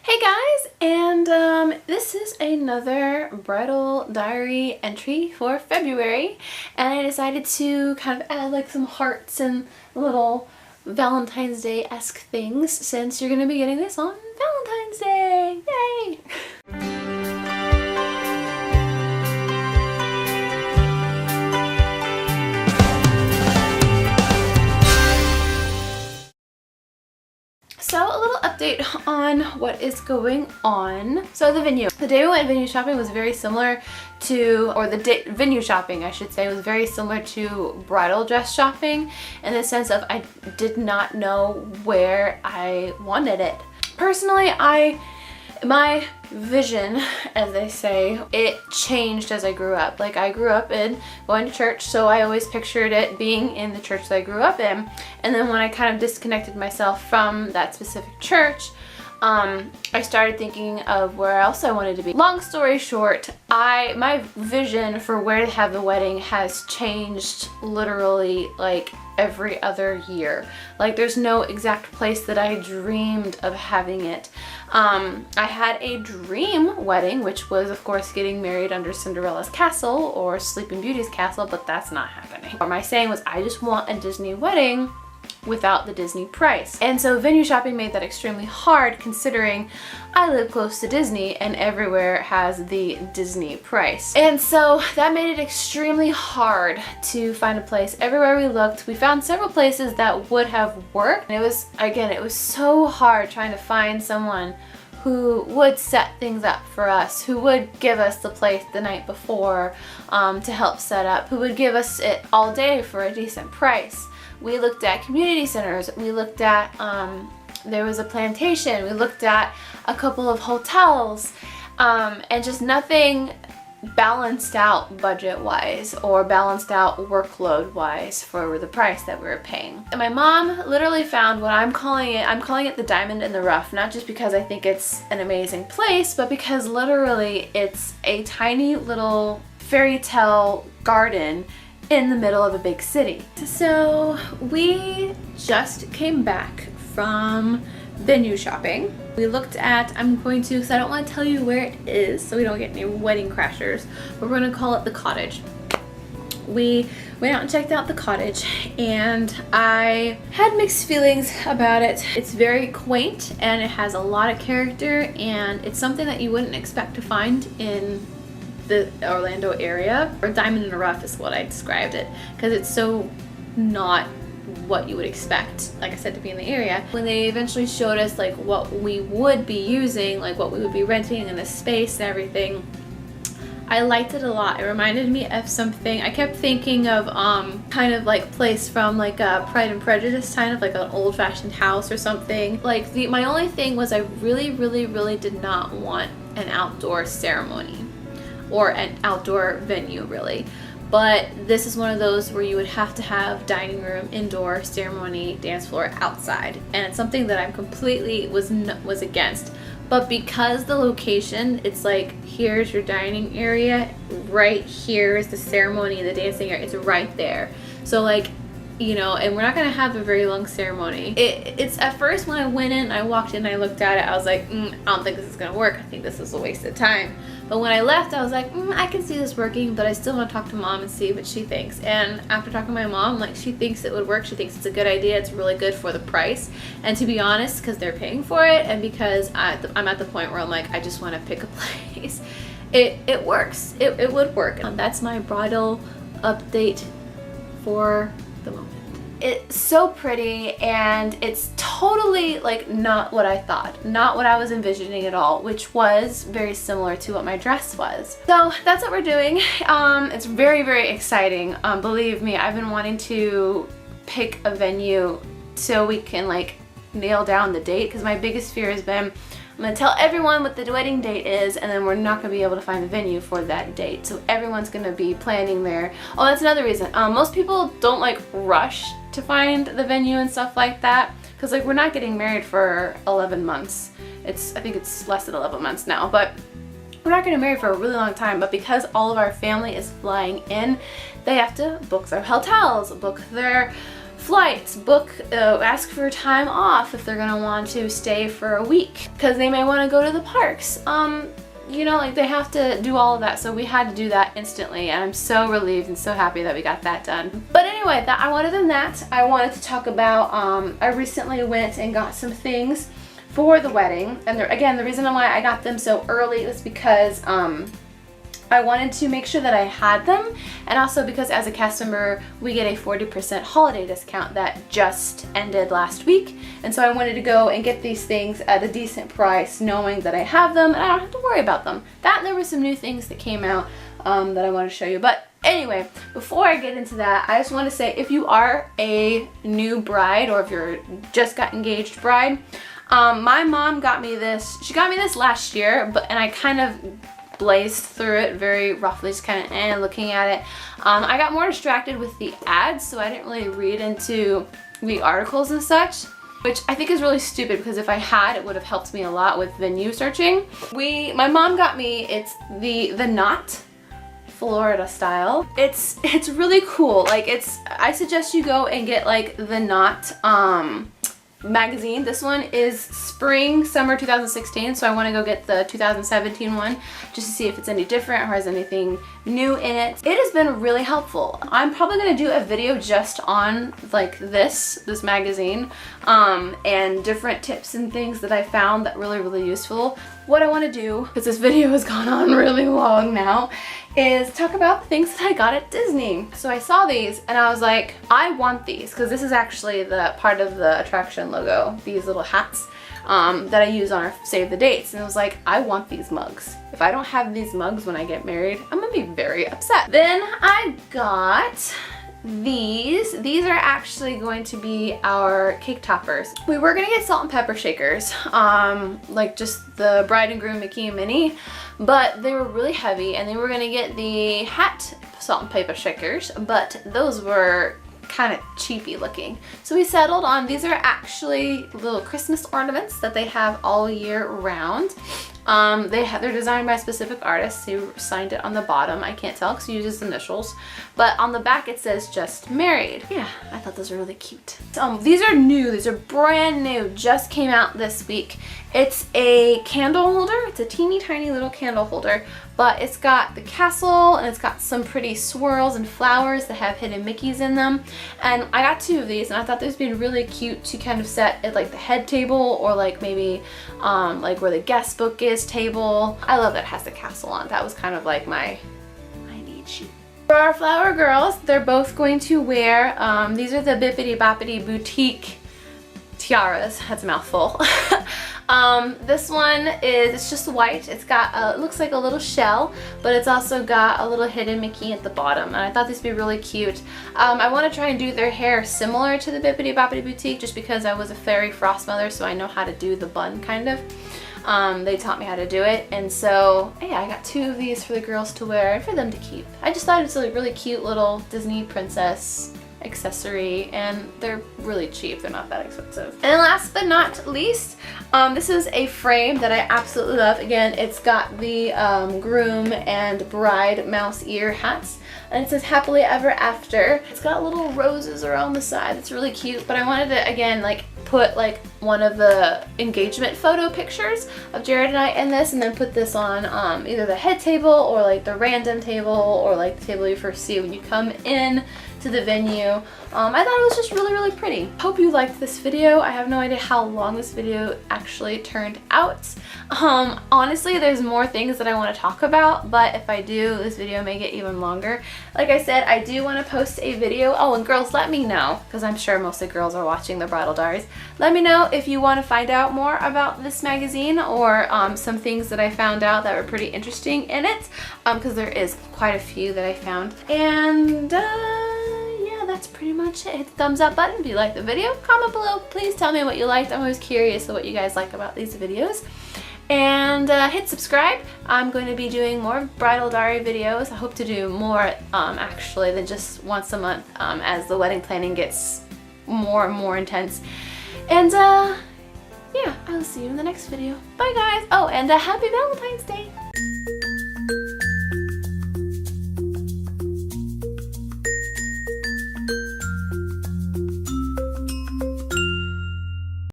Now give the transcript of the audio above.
Hey guys, and this is another bridal diary entry for February, and I decided to kind of add like some hearts and little Valentine's Day-esque things since you're going to be getting this on Valentine's Day. Yay! So a little update on what is going on. So the venue. The day we went venue shopping was very similar to, or the venue shopping I should say, was very similar to bridal dress shopping in the sense of I did not know where I wanted it. Personally, my vision, as they say, it changed as I grew up. Like, I grew up in going to church, so I always pictured it being in the church that I grew up in. And then when I kind of disconnected myself from that specific church, I started thinking of where else I wanted to be. Long story short, my vision for where to have the wedding has changed literally like every other year. Like, there's no exact place that I dreamed of having it. I had a dream wedding, which was of course getting married under Cinderella's castle or Sleeping Beauty's castle, but that's not happening. Or my saying was, I just want a Disney wedding without the Disney price. And so venue shopping made that extremely hard, considering I live close to Disney and everywhere has the Disney price. And so that made it extremely hard to find a place. Everywhere we looked, we found several places that would have worked. And it was so hard trying to find someone who would set things up for us, who would give us the place the night before to help set up, who would give us it all day for a decent price. We looked at community centers, we looked at, there was a plantation, we looked at a couple of hotels, and just nothing balanced out budget-wise or balanced out workload-wise for the price that we were paying. And my mom literally found what I'm calling it the diamond in the rough, not just because I think it's an amazing place, but because literally it's a tiny little fairy tale garden in the middle of a big city. So we just came back from venue shopping. We looked at, because I don't want to tell you where it is so we don't get any wedding crashers, but we're going to call it the Cottage. We went out and checked out the Cottage, and I had mixed feelings about it. It's very quaint and it has a lot of character, and it's something that you wouldn't expect to find in the Orlando area. Or diamond in the rough is what I described it, because it's so not what you would expect, like I said, to be in the area. When they eventually showed us like what we would be using, like what we would be renting in the space and everything, I liked it a lot. It reminded me of something, I kept thinking of kind of like place from like a Pride and Prejudice, kind of like an old-fashioned house or something. Like my only thing was I really did not want an outdoor ceremony or an outdoor venue really. But this is one of those where you would have to have dining room, indoor, ceremony, dance floor, outside. And it's something that I'm completely was against. But because the location, it's like, here's your dining area, right here is the ceremony, the dancing area, it's right there. So like, you know, and we're not gonna have a very long ceremony. It's at first when I went in, I walked in, I looked at it, I was like, I don't think this is gonna work. I think this is a waste of time. But when I left, I was like, I can see this working, but I still want to talk to mom and see what she thinks. And after talking to my mom, like, she thinks it would work. She thinks it's a good idea. It's really good for the price. And to be honest, because they're paying for it, and because I'm at the point where I'm like, I just want to pick a place, it works. It would work. And that's my bridal update for the moment. It's so pretty, and it's totally like not what I thought, not what I was envisioning at all, which was very similar to what my dress was. So that's what we're doing. It's very exciting. Believe me, I've been wanting to pick a venue so we can like nail down the date, because my biggest fear has been I'm going to tell everyone what the wedding date is, and then we're not going to be able to find the venue for that date. So everyone's going to be planning their... Oh, that's another reason. Most people don't like rush to find the venue and stuff like that, because like we're not getting married for 11 months. I think it's less than 11 months now, but we're not getting married for a really long time. But because all of our family is flying in, they have to book their hotels, book their flights, book, ask for time off if they're gonna want to stay for a week because they may want to go to the parks. You know, like they have to do all of that, so we had to do that instantly, and I'm so relieved and so happy that we got that done. But anyway, other than that, I wanted to talk about, I recently went and got some things for the wedding, and again, the reason why I got them so early was because I wanted to make sure that I had them, and also because as a cast member we get a 40% holiday discount that just ended last week, and so I wanted to go and get these things at a decent price knowing that I have them and I don't have to worry about them. That there were some new things that came out that I want to show you. But anyway, before I get into that, I just want to say if you are a new bride or if you're just got engaged bride, my mom got me this. She got me this last year, and I kind of blazed through it very roughly, just kind of looking at it. I got more distracted with the ads, so I didn't really read into the articles and such, which I think is really stupid because if I had, it would have helped me a lot with venue searching. My mom got me, it's the Knot Florida style. It's really cool. Like I suggest you go and get like the Knot magazine. This one is spring summer 2016, so I want to go get the 2017 one just to see if it's any different or has anything new in it. It has been really helpful. I'm probably going to do a video just on like this magazine and different tips and things that I found that really useful. What I want to do, because this video has gone on really long now, is talk about the things that I got at Disney. So I saw these and I was like, I want these, because this is actually the part of the attraction logo, these little hats that I use on our Save the Dates, and I was like, I want these mugs. If I don't have these mugs when I get married, I'm gonna be very upset. Then I got these are actually going to be our cake toppers. We were gonna get salt and pepper shakers, like just the bride and groom Mickey and Minnie, but they were really heavy, and they were gonna get the hat salt and pepper shakers, but those were kind of cheapy looking. So we settled on these. Are actually little Christmas ornaments that they have all year round. They're designed by specific artists who signed it on the bottom. I can't tell because he uses initials, but on the back it says just married. Yeah, I thought those were really cute. These are new. These are brand new. Just came out this week. It's a candle holder. It's a teeny tiny little candle holder, but it's got the castle and it's got some pretty swirls and flowers that have hidden Mickeys in them. And I got two of these, and I thought these would be really cute to kind of set at like the head table, or like maybe like where the guest book is table. I love that it has the castle on. That was kind of like my need sheet. For our flower girls, they're both going to wear, these are the Bippity Boppity Boutique tiaras. That's a mouthful. This one it's just white. It's got it looks like a little shell, but it's also got a little hidden Mickey at the bottom, and I thought these would be really cute. I want to try and do their hair similar to the Bippity Boppity Boutique, just because I was a fairy frost mother, so I know how to do the bun kind of. They taught me how to do it, and so yeah, I got two of these for the girls to wear and for them to keep. I just thought it's a really cute little Disney princess accessory, and they're really cheap. They're not that expensive. And last but not least, this is a frame that I absolutely love. Again, it's got the groom and bride mouse ear hats, and it says happily ever after. It's got little roses around the side. It's really cute, but I wanted to again like put like one of the engagement photo pictures of Jared and I in this, and then put this on either the head table or like the random table, or like the table you first see when you come in to the venue. I thought it was just really pretty. Hope you liked this video. I have no idea how long this video actually turned out. Honestly, there's more things that I want to talk about, but if I do, this video may get even longer. Like I said, I do want to post a video. Oh, and girls, let me know, because I'm sure most of the girls are watching the Bridal Diaries. Let me know if you want to find out more about this magazine, or some things that I found out that were pretty interesting in it, because there is quite a few that I found. And yeah, that's pretty much it. Hit the thumbs up button if you liked the video. Comment below. Please tell me what you liked. I'm always curious of what you guys like about these videos. And hit subscribe. I'm going to be doing more Bridal Diary videos. I hope to do more actually than just once a month as the wedding planning gets more and more intense. And yeah, I will see you in the next video. Bye guys. Oh, and happy Valentine's Day.